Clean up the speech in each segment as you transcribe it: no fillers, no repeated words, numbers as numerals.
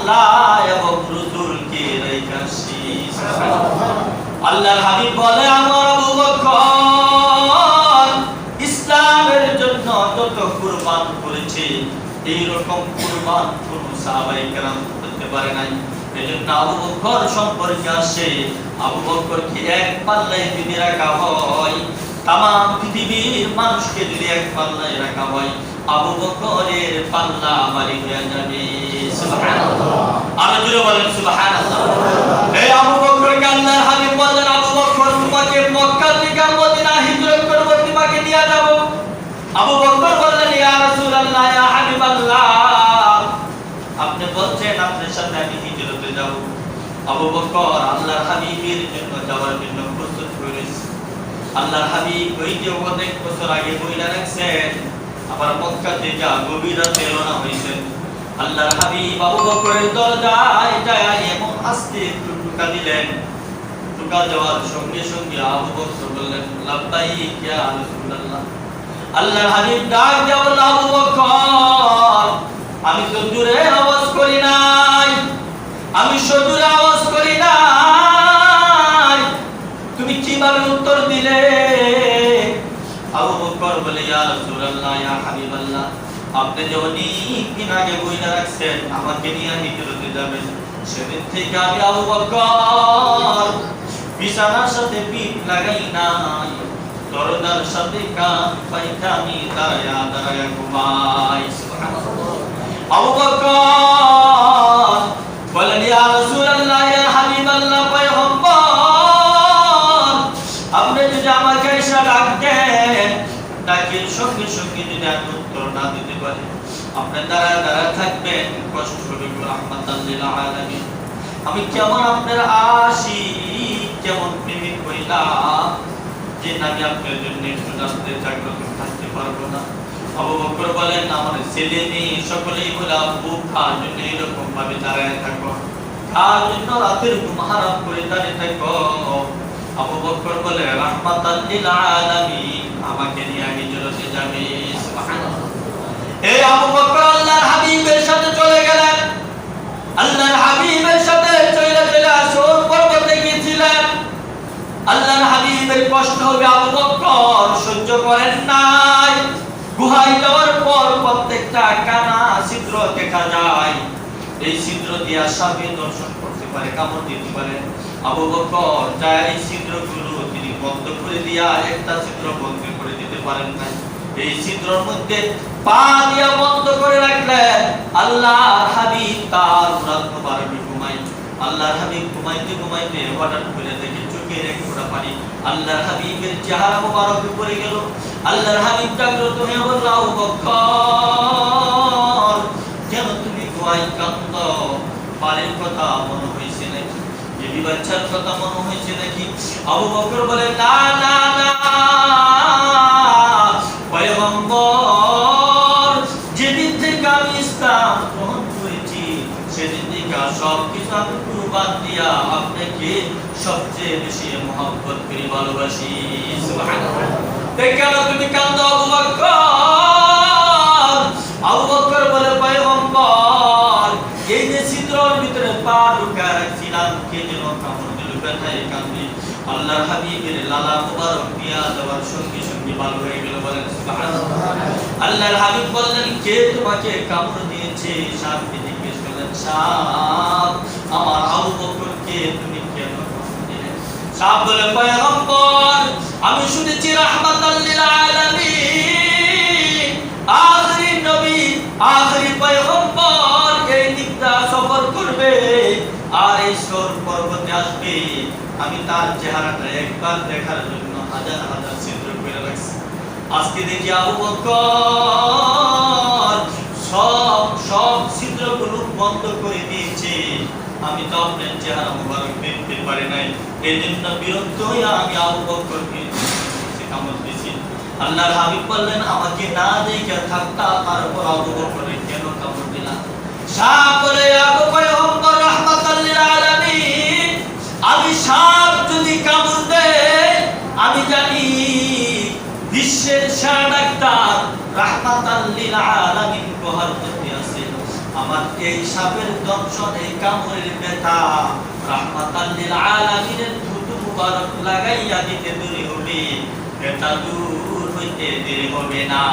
আল্লাহ এবং রাসূলকে রেখেছি। আল্লাহর হাবিব বলে আমার আবু বকর ইসলামের জন্য যত কুরবান করেছে এই রকম কুরবান কোন সাহাবায়ে কেরাম করতে পারে নাই। এজন্য আবু বকর সম্পর্কে আসে আবু বকরকে এক পাল্লায় যদি রাখা হয়, তামাম পৃথিবীর মানুষকে যদি এক পাল্লায় রাখা হয়, আবু বকরের পাল্লা ভারী হয়ে যাবে। সুবহানাল্লাহ। আর জোরে বলেন সুবহানাল্লাহ। এই আবু বকরকে আল্লাহর হাবিব বলেন আবু বকর তোমাকে মক্কা থেকে মদিনা হিজরত করব, তোমাকে নিয়ে যাব। আবু বকর বললেন ইয়া রাসূলুল্লাহ ইয়া হাবিবাল্লাহ, আপনি বলছেন আপনার সাথে আমি হিজরতে যাব। আবু বকর আল্লাহর হাবিবের জন্য যাওয়ার জন্য প্রস্তুত হয়েছে। আল্লাহর হাবিব ওই যে অনেক বছর আগে বইলা রাখছেন, আবার মক্কা থেকে গভীর রাতে রওনা হয়েছেন। আল্লাহর হাবিব আবু বকরের দরজায় যায় এমন আস্তে একটু টোকা দিলেন। টোকা দেওয়ার সঙ্গে সঙ্গে আবু বকর বললেন লাব্বাইক ইয়া রাসূলুল্লাহ। আল্লাহর হাবিব ডাক দিয়ে বললেন আবু বকর আমি তো জোরে আওয়াজ করি নাই, আমি জোরে আওয়াজ করি নাই, তুমি কিভাবে উত্তর দিলে? আবু বকর বলে ইয়া রাসূলুল্লাহ ইয়া হাবিবাল্লাহ, আপনি যখন দিন আগে বইলা রাখছেন আমাকে নিয়ে হিজরতে যাবেন, সেদিন থেকে আমি আবু বকর বিছানার সাথে পিঠ লাগাই নাই, দরজার সাথে কান পাইতা আমি দাঁড়ায়া দাঁড়ায়া ঘুমাই। সুবহানাল্লাহ। আবু বকর বলেন ইয়া রাসূলুল্লাহ ইয়া হাবিবাল্লাহ পয়গম্বর, আপনি যদি আমাকে এসে ডাকেন, ডাকের সঙ্গে সঙ্গে যদি আমি উত্তর না দিতে পারি, আপনি দাঁড়ায় দাঁড়ায় থাকবেন, কষ্ট হবে রাহমাতাল লিল আলামিন। আমি কেমন আপনার আশিক, কেমন প্রেমিক হইলাম যে আমি আপনার জন্য একটু রাস্তে জাগ্রত থাকতে পারবো না। আবু বকর বলেন আমার ছেলে মেয়ে সকলেই বলে আব্বু খাওয়ার জন্য এরকম ভাবে দাঁড়ায় থাকো, খাওয়ার জন্য রাতের ঘুম হারাম করে দাঁড়িয়ে থাকো। আবু বকর বলে রাহমাতাল লিল আলামিন, আমাকে নিয়ে হিজরতে যাবে। সুবহানাল্লাহ। এই আবু বকর আল্লাহর হাবিবের সাথে চলে গেলেন। আল্লাহর হাবিবের সাথে চলে আসর পর্বতে গিয়েছিলেন। আল্লাহর হাবিবের কষ্ট হবে আবু বকর সহ্য করেন নাই। গুহায় যাওয়ার পর প্রত্যেকটা কানা ছিদ্র দেখা যায়, এই ছিদ্র দিয়ে সাপে দর্শন করতে পারে, কামড় দিতে পারে। আবু বকর যায় এই ছিদ্রগুলো তিনি বন্ধ করে দিয়া একটা ছিদ্র বন্ধ করে দিতে পারেন না। এই ছিদ্রের মধ্যে পা দিয়া বন্ধ করে রাখলেন। আল্লাহর হাবিব তার রাত মুবারক ঘুমায়। আল্লাহর হাবিব ঘুমাইতে ঘুমাইতে হঠাৎ করে দেখে চোখের এক ফোঁটা পানি আল্লাহর হাবিবের চেহারা মুবারকে পড়ে গেল। আল্লাহর হাবিব জাগ্রত হয়ে বলল আবু বকর কেন তুমি ঘুমাই কান্দ? পালের কথা মনে হয়েছে নাকি, বেবি বাচ্চার কথা মনে হয়েছে নাকি? আবু বকর বলে না না না পয়গম্বর, যেদিন থেকে আমি ইসলাম গ্রহণ করেছি সেদিন থেকে সবকিছু আমি কুরবান দিয়া আপনাকে সবচেয়ে বেশি মহব্বত করি, ভালোবাসি। সুবহানাল্লাহ। কেন তুমি কান্দো আবু বকর? আবু বকর বলে পয়গম্বর এই যে ছিদ্রের ভিতরে পা ঢুকা রাখছিলাম কে যেন কামড় দিল, ব্যথায় কান্দি। আল্লাহর হাবিবের লালা মুবারক দিয়া দেওয়ার সঙ্গে সঙ্গে ভালো হয়ে গেল। বলেন সুবহানাল্লাহ। আল্লাহর হাবিব বললেন কে তোমাকে কামড় দিয়েছে? সাপকে জিজ্ঞেস করলেন সাপ আমার আবু বকরকে তুমি কেন কামড় দিলে? সাপ বলে পয়গম্বর আমি শুনেছি রাহমাতাল লিল আলামিন আখিরি নবী আখিরি পয়গম্বর এই দিকটা সফর করবে আর এই সর পর্বতে আসবে, আমি তার চেহারাটা একবার দেখার জন্য হাজার হাজার ছিদ্র করে রাখছি। আজকে দেখি আবু বকর সব ছিদ্রগুলো বন্ধ করে দিয়েছে, আমি তো আপনার চেহারা মুবারক দেখতে পারি নাই। এই জন্য বিরক্ত হয়ে আমি আবু বকরকে কামড় দিয়েছি। আল্লাহর হাবিব বললেন আমাকে না দেখে থাকতা তারপর আবু বকরকে কেন কামড় দিলা? সাপ বলে আবু পয়গম্বর রাহমাতাল লিল আলামিন, আমি সাপ যদি কামড় দেয় আমি জানি বিশ্বের সেরা ডাক্তার রাহমাতাল লিল আলামিন বহার করতে আছে, আমার এই সাপের দংশন, এই কামড়ের ব্যথা রাহমাতাল লিল আলামিনের থুতু মুবারক লাগাইয়া দিতে দেরি হবে, এটা দূর হইতে দেরি হবে না।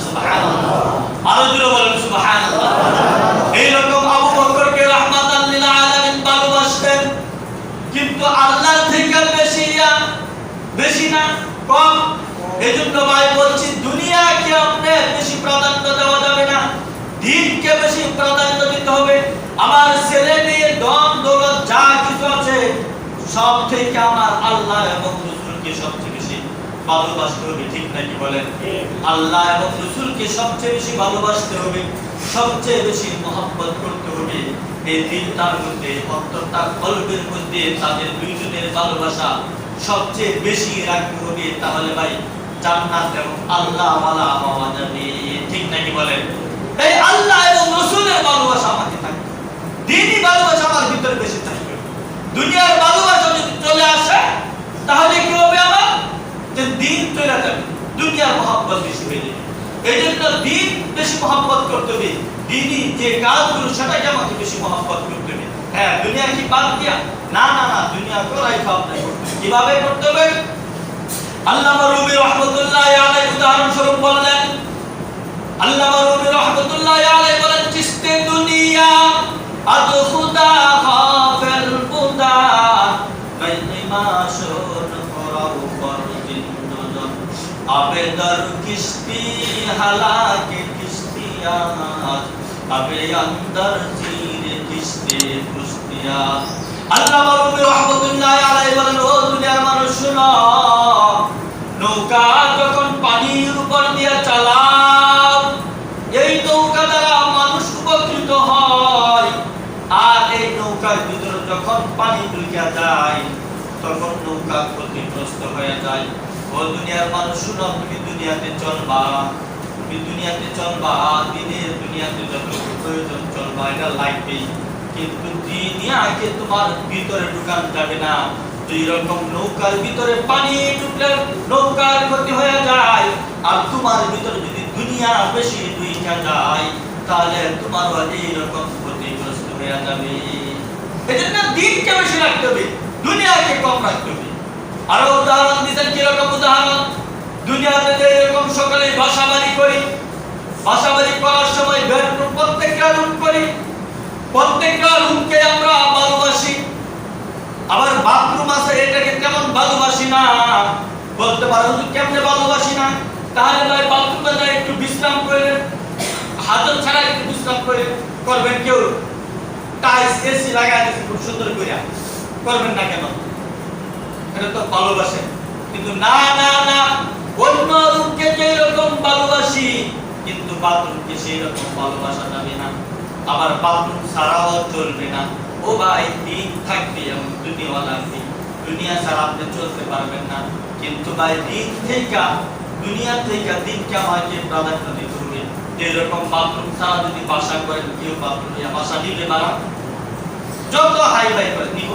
সুবহানাল্লাহ, আরো জোরে বলেন সুবহানাল্লাহ। এইরকম আবু বকরকে রাহমাতাল লিল আলামিন ভালোবাসতেন, কিন্তু আল্লাহর থেকে বেশি না, কম। এজন্য ভাই বলছি, দুনিয়াকে আপনি বেশি প্রাধান্য দেওয়া যাবে না, দ্বীনকে বেশি প্রাধান্য দিতে হবে। আমার ছেলে মেয়ে ধন দৌলত যা কিছু আছে সব থেকে আমার আল্লাহ এবং রাসূলকে সবচেয়ে বেশি ভালোবাসতে হবে, ঠিক নাকি বলেন? আল্লাহ এবং রাসূলকে সবচেয়ে বেশি ভালোবাসতে হবে, সবচেয়ে বেশি মহব্বত করতে হবে। এই দিলটার মধ্যে, অন্তরটা, কলবের মধ্যে তাদের দুইজনের ভালোবাসা সবচেয়ে বেশি রাখতে হবে। তাহলে ভাই জান্নাত এবং আল্লাহ ওয়ালা হওয়া যাবে, ঠিক নাকি বলেন? এই আল্লাহ এবং রাসূলের ভালোবাসা আমাকে থাকবে, দ্বীনি ভালোবাসা আমার ভিতরে বেশি থাকবে। দুনিয়ার ভালোবাসা যদি চলে আসে তাহলে কি হবে? আমার যে দ্বীন চলে যাবে, দুনিয়ার মহব্বত বেশি হয়ে যাবে। এই জন্য দ্বীন বেশি মহব্বত করতে হবে, দ্বীনি যে কাজগুলো সেটাকে আমাকে বেশি মহব্বত করতে হবে। হ্যাঁ, দুনিয়া কি বাদ দিয়া? না না না, দুনিয়া করাই সব নাই। কিভাবে করতে হবে? আল্লামা রুমি রাহমাতুল্লাহি আলাইহি উদাহরণ স্বরূপ বললেন, আল্লামা রুমি রাহমাতুল্লাহি আলাইহি বলেন, চিস্তে দুনিয়া আদ খুদা খাফেল খুদা মাইমাশুন করাও ফরজিন নজর আবেদর কিস্তি হালাকে কিস্তিয়াত আবে আন্দর জিরে কিস্তে কুস্তিয়া। আল্লামা রুমি রাহমাতুল্লাহি আলাইহি বলেন, ও দুনিয়ার মানুষ শুনো, নৌকা যখন পানির উপর দিয়ে চালাও, এই নৌকা দ্বারা মানুষ উপকৃত হয়, আর এই নৌকার ভিতরে যখন পানি ঢুকে যায় তখন নৌকা ক্ষতিগ্রস্ত হয়ে যায়। ও দুনিয়ার মানুষ শুনো, তুমি দুনিয়াতে চলবা, দিনের দুনিয়াতে যতটুকু প্রয়োজন চলবা, এটা লাগবেই, কিন্তু দুনিয়াকে তোমার ভিতরে ঢুকানো যাবে না। দুই রকম, নৌকার ভিতরে পানি ঢুকলে নৌকার ক্ষতি হয়ে যায়, আর তোমার ভিতরে যদি দুনিয়া বেশি ঢুকে যায় তাহলে তোমারও এইরকম ক্ষতিগ্রস্ত হয়ে যাবে। এজন্য দ্বীনকে বেশি রাখতে হবে, দুনিয়াকে কম রাখতে হবে। আরো উদাহরণ দিতেন, কিরকম উদাহরণ? দুনিয়াতে যে এরকম সকলে বাসাবাড়ি করি, বাসাবাড়ি করার সময় বেডরুম প্রত্যেকটা রুম করি, প্রত্যেকটা রুমকে আমরা ভালোবাসি। আবার বাথরুম আছে, এটাকে কেমন ভালোবাসি না? বলতে পারো কেমনে ভালোবাসি না? তাহলে ভাই বাথরুমে যাই একটু বিশ্রাম করে, হাজত ছাড়া একটু বিশ্রাম করে করবেন। কেউ টাইলস এসি লাগায় দিয়েছে খুব সুন্দর করে, করবেন না কেন? এটা তো ভালোবাসেন। কিন্তু না না না, অন্য রুমকে যেরকম ভালোবাসি কিন্তু বাথরুমকে সেই রকম ভালোবাসা যাবে না। আবার বাথরুম ছাড়াও চলবে না। ও ভাই, দিন থাকবে এবং দুনিয়া লাগবে, দুনিয়া ছাড়া আপনি চলতে পারবেন না। কিন্তু ভাই দুনিয়া থেকে দিনকে আমাকে প্রাধান্য দিতে হবে। যেরকম বাথরুম ছাড়া যদি বাসা করেন, কেউ বাথরুমে বাসা নিবে পারা, যত হাই ফাই করে নিব,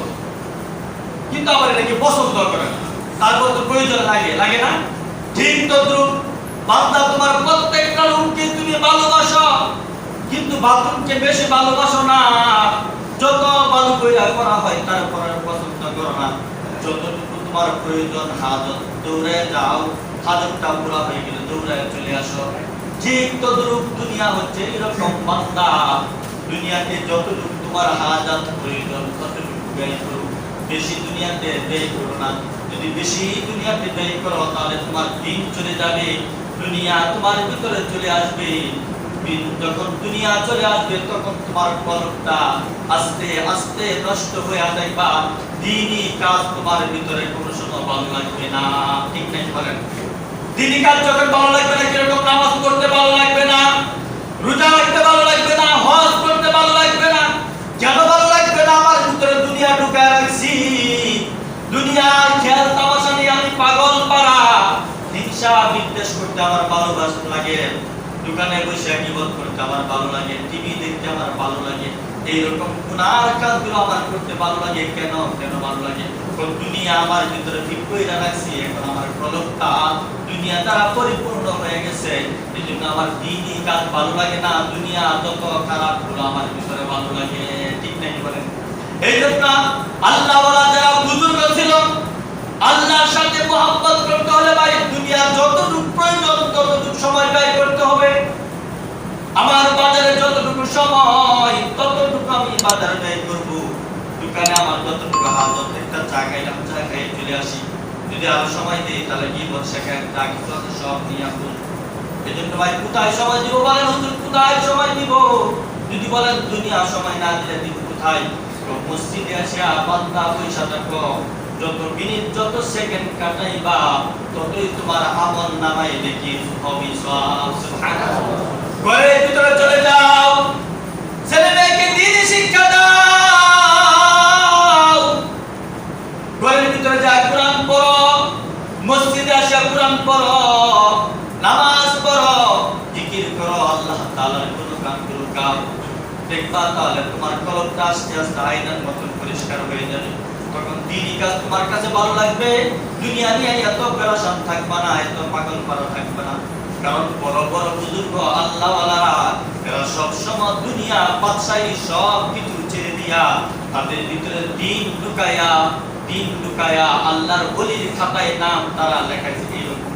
কিন্তু আবার এটাকে পছন্দ করে না, তারপর তো প্রয়োজন লাগে না? ঠিক তদ্রুপ বান্দা, তোমার প্রত্যেকটা রুমকে তুমি ভালোবাসো, কিন্তু বাথরুমকে বেশি ভালোবাসো না। যত ভালো করা হয় তারপর পছন্দ করো না। যতটুকু তোমার প্রয়োজন হাজত, দৌড়ে যাও, হাজতটা পুরা হয়ে গেলে দৌড়ে চলে আসো। ঠিক তদ্রুপ দুনিয়া হচ্ছে এরকম বান্দা, দুনিয়াতে যতটুকু তোমার হাজত প্রয়োজন ততটুকু ব্যয় করো, বেশি দুনিয়াতে ব্যয় করো না। যদি বেশি দুনিয়াতে ব্যয় করো তাহলে তোমার দিন চলে যাবে, দুনিয়া তোমার ভিতরে চলে আসবে। যখন দুনিয়া চলে আসবে তখন তোমার কলবটা আস্তে আস্তে নষ্ট হয়ে যাইবা, দ্বীনি কাজ তোমার ভিতরে কোনো সময় ভালো লাগবে না, ঠিক নাই বলেন? দ্বীনি কাজ যখন ভালো লাগবে না, কিরকম নামাজ পড়তে ভালো লাগবে না, রোজা রাখতে ভালো লাগবে না, হজ করতে ভালো লাগবে না। কেন ভালো লাগবে না? আমার ভিতরে দুনিয়া ঢুকায় রাখছি, দুনিয়ার খেয়াল তামাশা নিয়ে আমি পাগল পারা, হিংসা বিদ্বেষ করতে আমার ভালোবাসা লাগে। দোকানে বসে গীবত করতে আমার ভালো লাগে, টিভি দেখতে আমার ভালো লাগে, এইরকম গুনার কাজগুলো আমার করতে ভালো লাগে। কেন কেন ভালো লাগে? দুনিয়া আমার ভিতরে ঠিক করে রাখছি, এখন আমার প্রলোভটা দুনিয়া দ্বারা পরিপূর্ণ হয়ে গেছে, এই জন্য আমার দিনই কাজ ভালো লাগে না, দুনিয়া যত খারাপ গুলো আমার ভিতরে ভালো লাগে। ঠিক নাই বলেন? এই জন্য আল্লাহ ওয়ালা যারা বুজুর্গ ছিল, আল্লাহর সাথে মহব্বত করতে হলে ভাই দুনিয়ার যতটুকু প্রয়োজন ততটুকু সময় ব্যয় করতে হবে। আমার বাজারে যতটুকু সময় ততটুকু আমি বাজারে ব্যয় করব। দোকানে আমার যতটুকু হাজত, একটা জায়গায় চলে আসি, যদি আরো সময় দিই তাহলে কি বল শেখায় সব নিয়ে আসুন। এই জন্য ভাই কোথায় সময় দিব বলেন? হুজুর কোথায় সময় দিব? যদি বলেন দুনিয়া সময় না দিলে দিব কোথায়? মসজিদে আসিয়া বান্দা পয়সা থাকো, যত মিনিট যত সেকেন্ড কাটাইবা ততই তোমার আমল নামায় দেখি হবে সব। সুবহানাল্লাহ। ঘরের ভিতরে চলে যাও, ছেলে মেয়েকে দ্বীনি শিক্ষা দাও, ঘরের ভিতরে যা কোরআন পড়ো, মসজিদে আসিয়া কোরআন পড়ো, নামাজ পড়ো, জিকির করো, আল্লাহ তাআলার গুণগান গাও, দেখবা তাহলে তোমার কলবটা আস্তে আস্তে আয়নার মতন পরিষ্কার হয়ে যাবে। তখন দ্বীনি কাজ তোমার কাছে ভালো লাগবে, দুনিয়া নিয়ে এত পেরেশান থাকবা না, এত পাগল পারা থাকবে না। কারণ বড় বড় বুজুর্গ আল্লাহ ওয়ালারা এরা সব সময় দুনিয়া বাদশাহী সব কিছু ছেড়ে দিয়া তাদের ভিতরে দিন লুকায়া আল্লাহর ওলির খাতায় নাম তারা লেখাইছে। এইরকম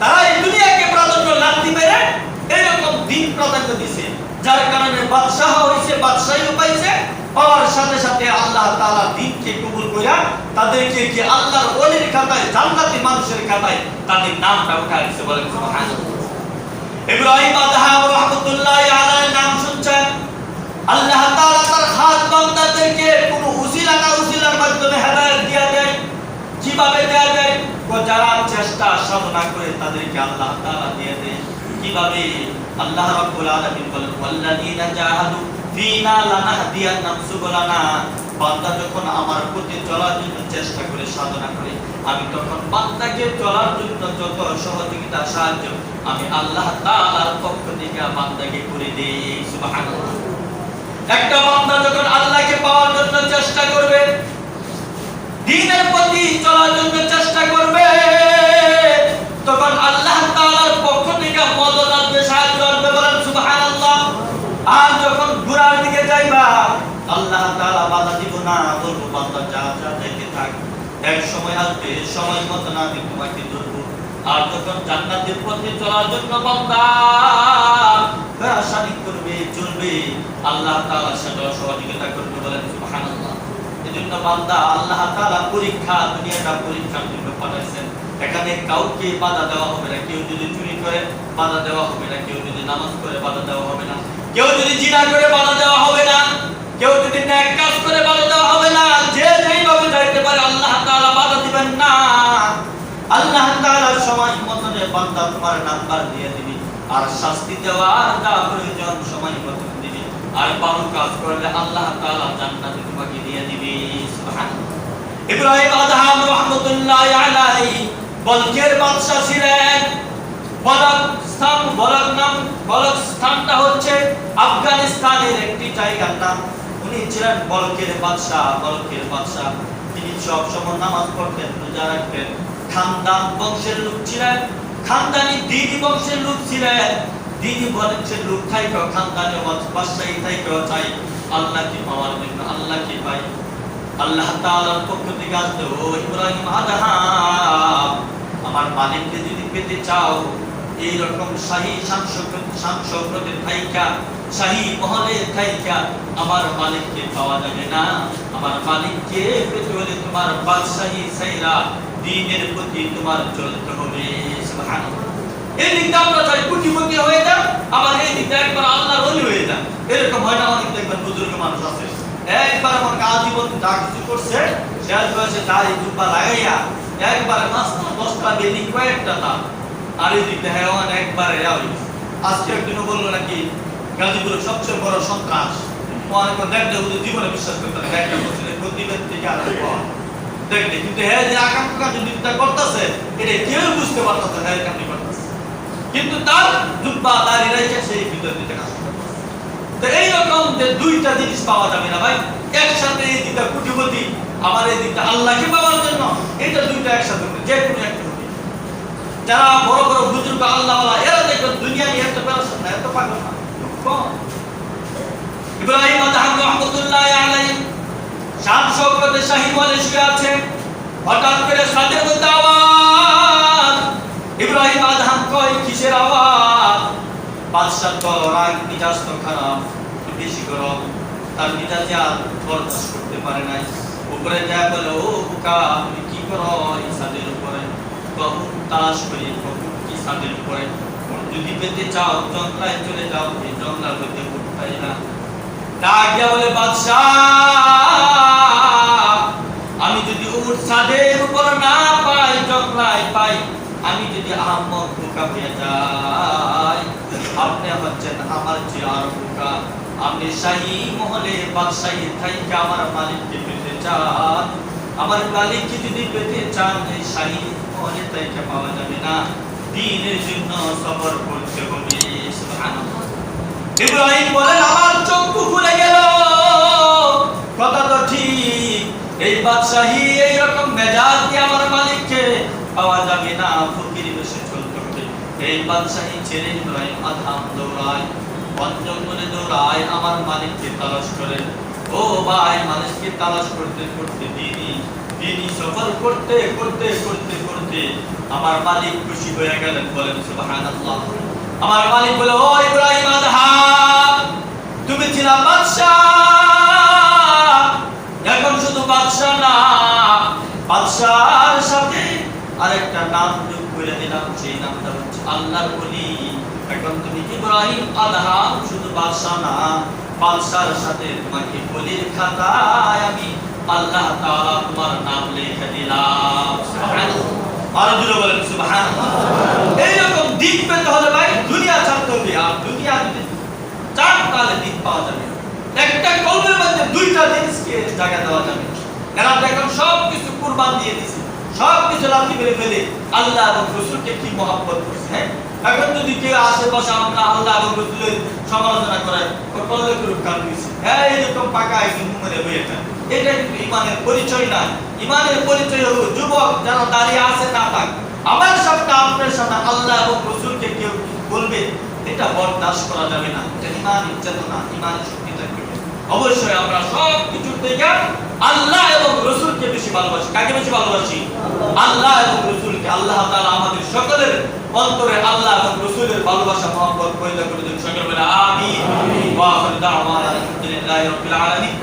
তারা এই দুনিয়াকে প্রাধান্য না দিবে, এরকম দিন প্রাধান্য দিছে, যার কারণে বাদশাহ হইছে, বাদশাহীও পাইছে, পাওয়ার সাথে সাথে আল্লাহ তাআলা দ্বীনকে কবুল কইরা তাদেরকে কি আল্লাহর ওলির খাতায়, জান্নাতি মানুষের খাতায় তাদের নামটা উঠায় দিয়েছে। বলেন সুবহানাল্লাহ। ইব্রাহিম আদহাম রাহমাতুল্লাহি আলাইহির নাম শুনছেন, আল্লাহ তাআলা তার খাস বান্দাদেরকে কোনো উসিলার মাধ্যমে হেদায়েত দিয়ে দেয়। কিভাবে দেয়া দেয়? যারা চেষ্টা সাধনা করে তাদেরকে আল্লাহ তাআলা দিয়ে দেয়। কিভাবে? আল্লাহ রাব্বুল আলামিন বলেন, ওয়াল্লাযীনা জাহাদু ফিনা লানাহদিয়ান্নাহুম সুবুলানা। বান্দা যখন আমার পথে চলার জন্য চেষ্টা করে, সাধনা করে, আমি তখন বান্দাকে চলার জন্য যত সহযোগিতা সাহায্য আমি আল্লাহ তাআলার পক্ষ থেকে বান্দাকে করে দেই। সুবহানাল্লাহ। একটা বান্দা যখন আল্লাহকে পাওয়ার জন্য চেষ্টা করবে, দ্বীনের প্রতি চলার জন্য চেষ্টা করবে, তখন আল্লাহ তাআলার পক্ষ থেকে মদদ আসবে, সাহায্য আসবে। বলেন সুবহানাল্লাহ। আর যখন ঘোরার দিকে যাইবা, আল্লাহ তাআলা বাধা দিব না, বলবো বান্দা যা যাইতে থাক, এক সময় আসবে সময় মতো না আমি তোমাকে ধরবো। আর যখন জান্নাতের পথে চলার জন্য বান্দা পেরেশানি করবে, চলবে, আল্লাহ তাআলা সেটা সহযোগিতা করবে। বলেন সুবহানাল্লাহ। এজন্য বান্দা আল্লাহ তাআলা পরীক্ষা, দুনিয়াটা পরীক্ষার জন্য পাঠাইছেন। এখানে কাউকে বাধা দেওয়া হবে না, কেউ যদি চুরি করে বাধা দেওয়া হবে না, কেউ যদি নামাজ পড়ে বাধা দেওয়া হবে না, কেউ যদি জিনা করে বাধা দেওয়া হবে না, কেউ যদি নেক কাজ করে বাধা দেওয়া হবে না। যে যেইভাবে যাইতে পারে আল্লাহ তাআলা বাধা দিবেন না। আল্লাহ তাআলা সময় মতনে বান্দা তোমার নাম্বার দিয়ে দিবেন, আর শাস্তি দেওয়ার যা প্রয়োজন সময় মতন দিবেন। আর ভালো কাজ করলে আল্লাহ তাআলা জান্নাতে তোমাকে দিয়ে দিবে। সুবহানাল্লাহ। ইব্রাহিম আদহাম রাহমাতুল্লাহি আলাইহি বলকের বাদশা ছিলেন। বলক স্থানটা হচ্ছে আফগানিস্তানের একটি জায়গার নাম। উনি ছিলেন বলকের বাদশা। তিনি সব সময় নামাজ পড়তেন, রোজা রাখতেন, খানদান বংশের লোক ছিলেন, খানদানি দ্বীনি বংশের লোক ছিলেন। দ্বীনি বংশের লোক থাইকে খানদানি বাদশাহী থাইকে চাই আল্লাহকে পাওয়ার জন্য, আল্লাহকে পাই। আল্লাহ তাআলার পক্ষ থেকে আসতো, ও ইব্রাহিম আদহাম, আমার মালিককে যদি পেতে চাও, এই রকম শাহী শান-শৌকতের থাইকা, শাহী মহলে থাইকা আমার মালিককে পাওয়া যাবে না। আমার মালিককে পেতে হলে তোমার বাদশাহী সাইরা দ্বীনের প্রতি তোমার চলতে হবে। সুবহানাল্লাহ। এই দিকটা আমরা চাই কোটিপতি হয়ে যান, আবার এই দিকটা একবার আল্লাহর ওলি হয়ে যান। এরকম হয় না? অনেক দেখবেন বুজুর্গ মানুষ আছে, একবার আমার আজীবন যা কিছু করছে শেষ বয়সে দাড়ি জুব্বা লাগাইয়া একবারে মাস্তা 10টা বিল্ডিং কয়েকটা দাম, আর এই দিকটা হেওয়ান একবারে আজকে একদিনও বললো নাকি গাজীপুরের সবচেয়ে বড় সন্ত্রাস। অনেক দেখলে জীবনে বিশ্বাস করতে না, একটা বছর প্রতিবেদ থেকে আর দেখলে, কিন্তু হ্যাঁ যে আকাঙ্ক্ষা যে দিকটা করতেছে এটা কেউ বুঝতে পারতেছে, হ্যাঁ কামনি করতেছে। কিন্তু তার জুব্বা দাড়ি রেখে সেই ভিতর দিতে কাজ করে। তো এইরকম যে দুইটা জিনিস পাওয়া যাবে না ভাই, একসাথে এই দিকটা কোটিপতি, আমার এই দিকটা আল্লাহকে পাওয়ার জন্য, এটা দুইটা একসাথে যে কোনো একটা হবে। যারা বড় বড় বুজুর্গ আল্লাহওয়ালা এরা দেখবেন দুনিয়া নিয়ে এত ব্যবসা না, এত পাগল না। ইব্রাহিম আদহাম রহমতুল্লাহ আলাইহি শান শওকতে শাহী ওয়ালে শুয়ে আছে, হঠাৎ করে সাদের মধ্যে আওয়াজ। ইব্রাহিম আদহাম কয় কিসের আওয়াজ? বাদশাহ তো রাগ, মিজাজ তো খারাপ, বেশি গরম, তার মিজাজে আর বরদাস্ত করতে পারে নাই। উপরে যায় বলে, ও বুকা তুমি কি করো এই ছাদের উপরে? কখন তালাশ করি, কখন কি ছাদের উপরে, যদি পেতে চাও জঙ্গলায় চলে যাও, এই জঙ্গলার মধ্যে উঠ পাই না। ডাক দিয়া বলে, বাদশাহ আমি যদি উঠ ছাদের উপর না পাই, জঙ্গলায় পাই, আমি যদি আহম্মক বোকা হয়ে যাই, আপনি হচ্ছেন আমার চেয়ে আরো বোকা। আপনি শাহী মহলে বাদশাহী থাইকে আমার মালিককে পেতে চান, আমার মালিককে যদি পেতে চান, এই শাহী মহলে থাইকে পাওয়া যাবে না, দ্বীনের জন্য সবর করতে হবে। সুবহানাল্লাহ। ইব্রাহিম বলেন, আমার চক্ষু খুলে গেল, কথা তো ঠিক, এই বাদশাহী এইরকম মেজাজ দিয়ে আমার মালিককে পাওয়া যাবে না, ফকির বেশে চলতে হবে। এই বাদশাহী ছেড়ে ইব্রাহিম আদহাম দৌড়ায়, বনজঙ্গলে দৌড়ায়, আমার মালিককে তালাশ করে। ও ভাই, মালিককে তালাশ করতে করতে দিনই সফর করতে করতে করতে করতে আমার মালিক খুশি হয়ে গেলেন। বলেন সুবহানাল্লাহ। আমার মালিক বলে, ও ইব্রাহিম আদহাম, তুমি ছিলা বাদশাহ, এখন শুধু বাদশাহ না, বাদশার সাথে আরেকটা নাম যোগ করে দিলাম, সেই নামটা হচ্ছে আল্লাহর ওলি। এখন তুমি ইব্রাহিম আদহাম শুধু বাদশাহ না, বাদশার সাথে তোমাকে ওলির খাতায় আমি আল্লাহ তাআলা তোমার নাম লিখে দিলাম। সুবহানাল্লাহ। আর জুড়ে বলেন সুবহানাল্লাহ। এইরকম দিক পেতে হলে ভাই দুনিয়া ছাড়তে হবে। আর দুনিয়া যদি চার তাহলে দিক পাওয়া যাবে, একটা কলমের মধ্যে দুইটা জিনিসকে জায়গা দেওয়া যাবে। এরা এখন সব কিছু কুরবান দিয়ে দিছে, সব কিছু লাথি মেরে ফেলে আল্লাহ এবং রাসূলকে কি মহব্বত করছে। হ্যাঁ, এখন যদি কেউ আশেপাশে আমরা আল্লাহ এবং রাসূলের সমালোচনা করে, ওর কল্লে করে কান দিছে, হ্যাঁ এরকম পাকা একদিন মরে হয়ে যায়, এটা কিন্তু ইমানের পরিচয় না। ইমানের পরিচয় হলো যুবক যারা দাঁড়িয়ে আছে না থাক, আমার সামনে আপনার সামনে আল্লাহ এবং রাসূলকে কেউ বলবে, এটা বরদাস্ত করা যাবে না। এটা ইমানের চেতনা, ইমানের শক্তি থাকবে। অবশ্যই আমরা সব কিছু থেকে আল্লাহ এবং রাসূলকে বেশি ভালোবাসি। কাকে বেশি ভালোবাসি? আল্লাহ এবং রাসূলকে। আল্লাহ তাআলা আমাদের সকলের অন্তরে আল্লাহ এবং রাসূলের ভালোবাসা মহব্বত পয়দা করে দিন। সকলে বলে আমিন। ওয়া আখিরু দাওয়ানা আলহামদুলিল্লাহি রাব্বিল আলামিন।